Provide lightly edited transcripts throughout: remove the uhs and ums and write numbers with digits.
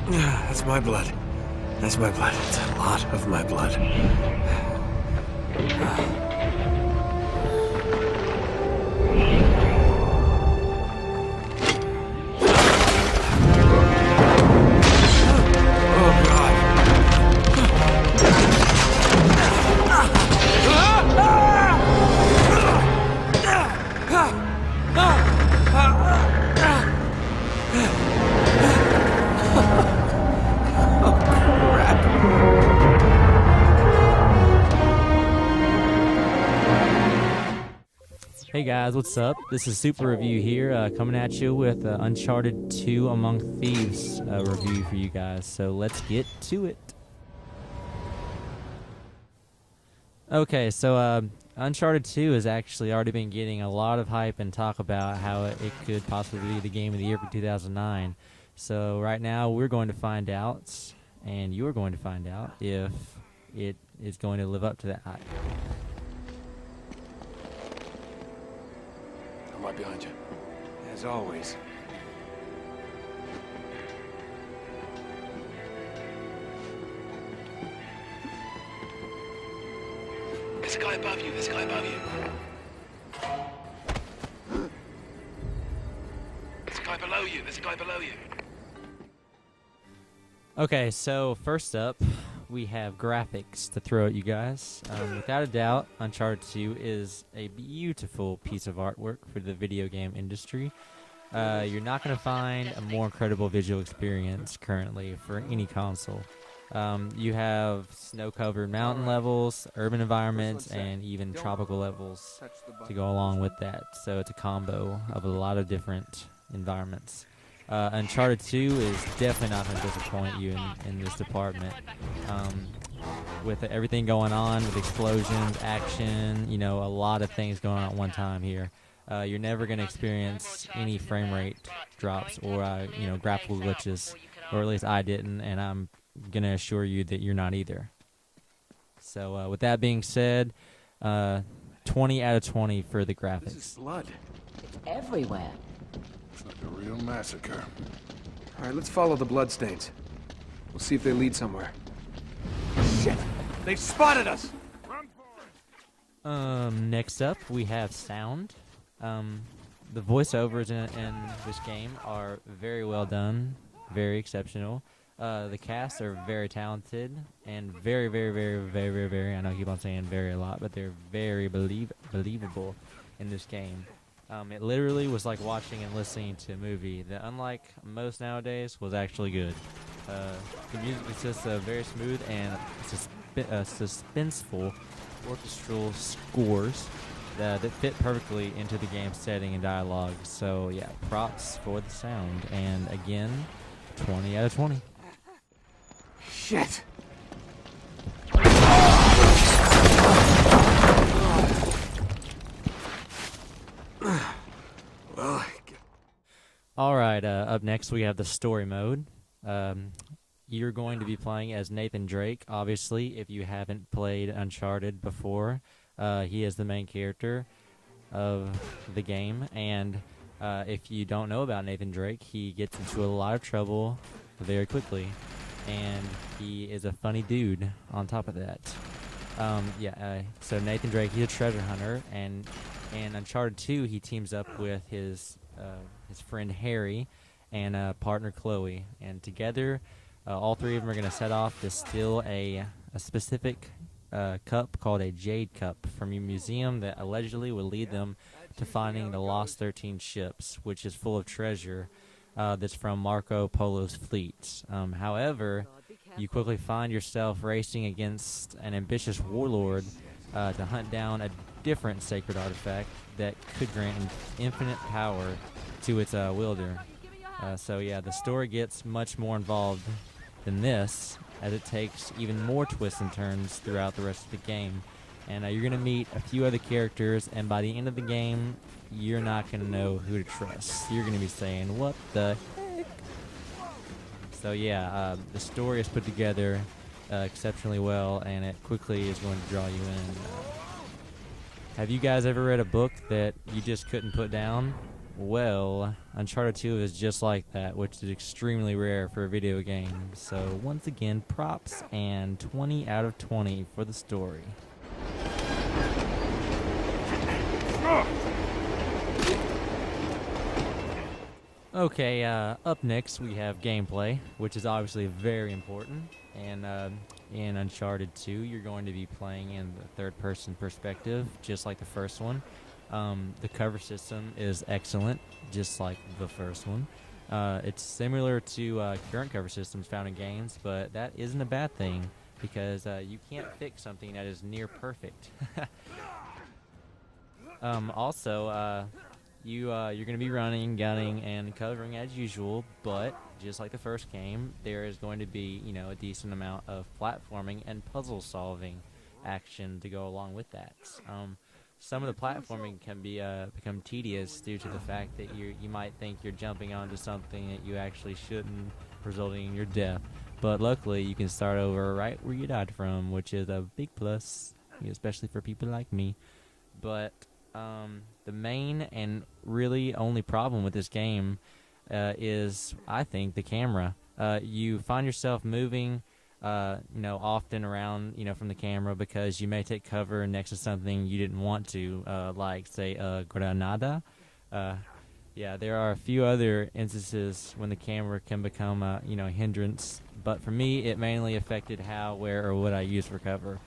That's my blood. That's my blood. It's a lot of my blood. Hey guys, what's up? This is SupRRevu here, coming at you with Uncharted 2 Among Thieves review for you guys. So let's get to it. Okay, so Uncharted 2 has actually already been getting a lot of hype and talk about how it could possibly be the game of the year for 2009. So right now we're going to find out, and you're going to find out, if it is going to live up to that hype. I'm right behind you. As always. There's a guy above you. There's a guy above you. There's a guy below you. There's a guy below you. Okay, so first up, we have graphics to throw at you guys. Without a doubt, Uncharted 2 is a beautiful piece of artwork for the video game industry. You're not going to find a more incredible visual experience currently for any console. You have snow-covered mountain levels, urban environments, and even tropical levels to go along with that. So it's a combo of a lot of different environments. Uncharted 2 is definitely not going to disappoint you in this department. With everything going on, with explosions, action, a lot of things going on at one time here. You're never going to experience any frame rate drops or, graphical glitches, or at least I didn't, and I'm going to assure you that you're not either. So with that being said, 20 out of 20 for the graphics. This is blood. It's everywhere. It's like a real massacre. All right, let's follow the bloodstains. We'll see if they lead somewhere. Shit! They've spotted us! Next up, we have sound. The voiceovers in this game are very well done, very exceptional. The cast are very talented and very, very, very, very, very, very, I know I keep on saying very a lot, but they're very believable in this game. It literally was like watching and listening to a movie that, unlike most nowadays, was actually good. The music is just very smooth and suspenseful orchestral scores that fit perfectly into the game's setting and dialogue. So yeah, props for the sound. And again, 20 out of 20. Shit! Well, Alright, up next we have the story mode. You're going to be playing as Nathan Drake, obviously, if you haven't played Uncharted before. He is the main character of the game, and if you don't know about Nathan Drake, he gets into a lot of trouble very quickly, and he is a funny dude on top of that. So Nathan Drake, he's a treasure hunter, and in Uncharted 2, he teams up with his friend Harry and partner Chloe, and together, all three of them are going to set off to steal a specific cup called a Jade Cup from a museum that allegedly will lead them to finding the Lost 13 ships, which is full of treasure that's from Marco Polo's fleet. However, you quickly find yourself racing against an ambitious warlord to hunt down a different sacred artifact that could grant infinite power to its wielder. So yeah, the story gets much more involved than this, as it takes even more twists and turns throughout the rest of the game. And you're going to meet a few other characters, and by the end of the game, you're not going to know who to trust. You're going to be saying, what the heck? So yeah, the story is put together exceptionally well, and it quickly is going to draw you in. Have you guys ever read a book that you just couldn't put down? Well, Uncharted 2 is just like that, which is extremely rare for a video game. So once again, props and 20 out of 20 for the story. Okay, up next we have gameplay, which is obviously very important. And in Uncharted 2, you're going to be playing in the third-person perspective, just like the first one. The cover system is excellent, just like the first one. It's similar to current cover systems found in games, but that isn't a bad thing, because you can't fix something that is near perfect. Also, you're going to be running, gunning, and covering as usual, but just like the first game, there is going to be, a decent amount of platforming and puzzle solving action to go along with that. Some of the platforming can be become tedious due to the fact that you might think you're jumping onto something that you actually shouldn't, resulting in your death. But luckily, you can start over right where you died from, which is a big plus, especially for people like me. But the main and really only problem with this game is, I think, the camera. You find yourself moving, often around, from the camera because you may take cover next to something you didn't want to, like, say, Granada. Yeah, there are a few other instances when the camera can become, a hindrance. But for me, it mainly affected how, where, or what I use for cover.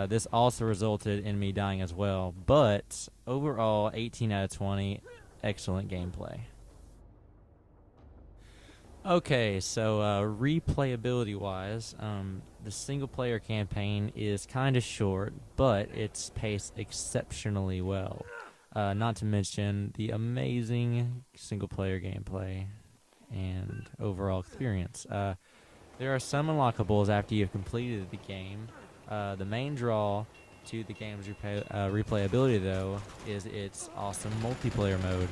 This also resulted in me dying as well, but overall, 18 out of 20, excellent gameplay. Okay, so replayability-wise, the single-player campaign is kind of short, but it's paced exceptionally well. Not to mention the amazing single-player gameplay and overall experience. There are some unlockables after you've completed the game. The main draw to the game's replayability, though, is its awesome multiplayer mode.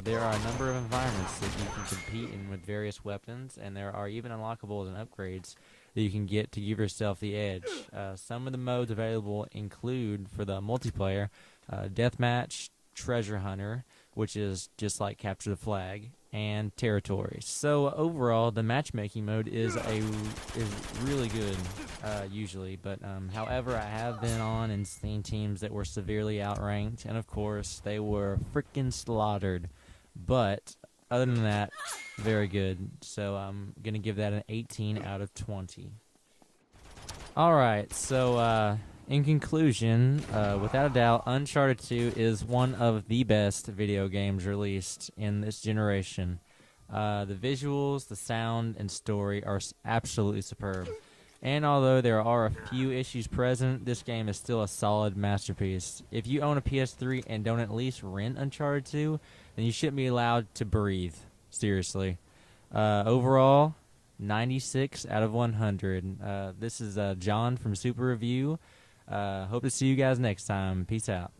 There are a number of environments that you can compete in with various weapons, and there are even unlockables and upgrades that you can get to give yourself the edge. Some of the modes available include, for the multiplayer, Deathmatch, Treasure Hunter, which is just like Capture the Flag, and Territory. So overall, the matchmaking mode is really good, usually. But however, I have been on and seen teams that were severely outranked, and of course, they were freaking slaughtered. But other than that, very good. So I'm gonna give that an 18 out of 20. All right, so in conclusion, without a doubt, Uncharted 2 is one of the best video games released in this generation. The visuals, the sound, and story are absolutely superb. And although there are a few issues present, this game is still a solid masterpiece. If you own a PS3 and don't at least rent Uncharted 2, then you shouldn't be allowed to breathe. Seriously. Overall, 96 out of 100. This is John from SupRRevu. Hope to see you guys next time. Peace out.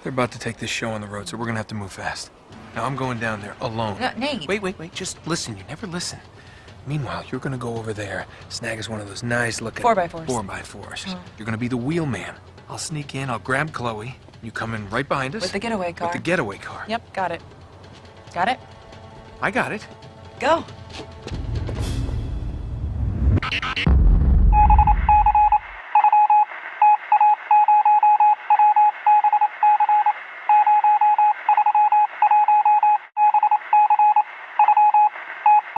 They're about to take this show on the road, so we're gonna have to move fast. Now I'm going down there alone. Nate. Wait. Just listen. You never listen. Meanwhile, you're gonna go over there, snag us one of those nice-looking 4x4s. 4x4s. You're gonna be the wheel man. I'll sneak in. I'll grab Chloe. You come in right behind us. With the getaway car. With the getaway car. Yep, got it. Got it? I got it. Go.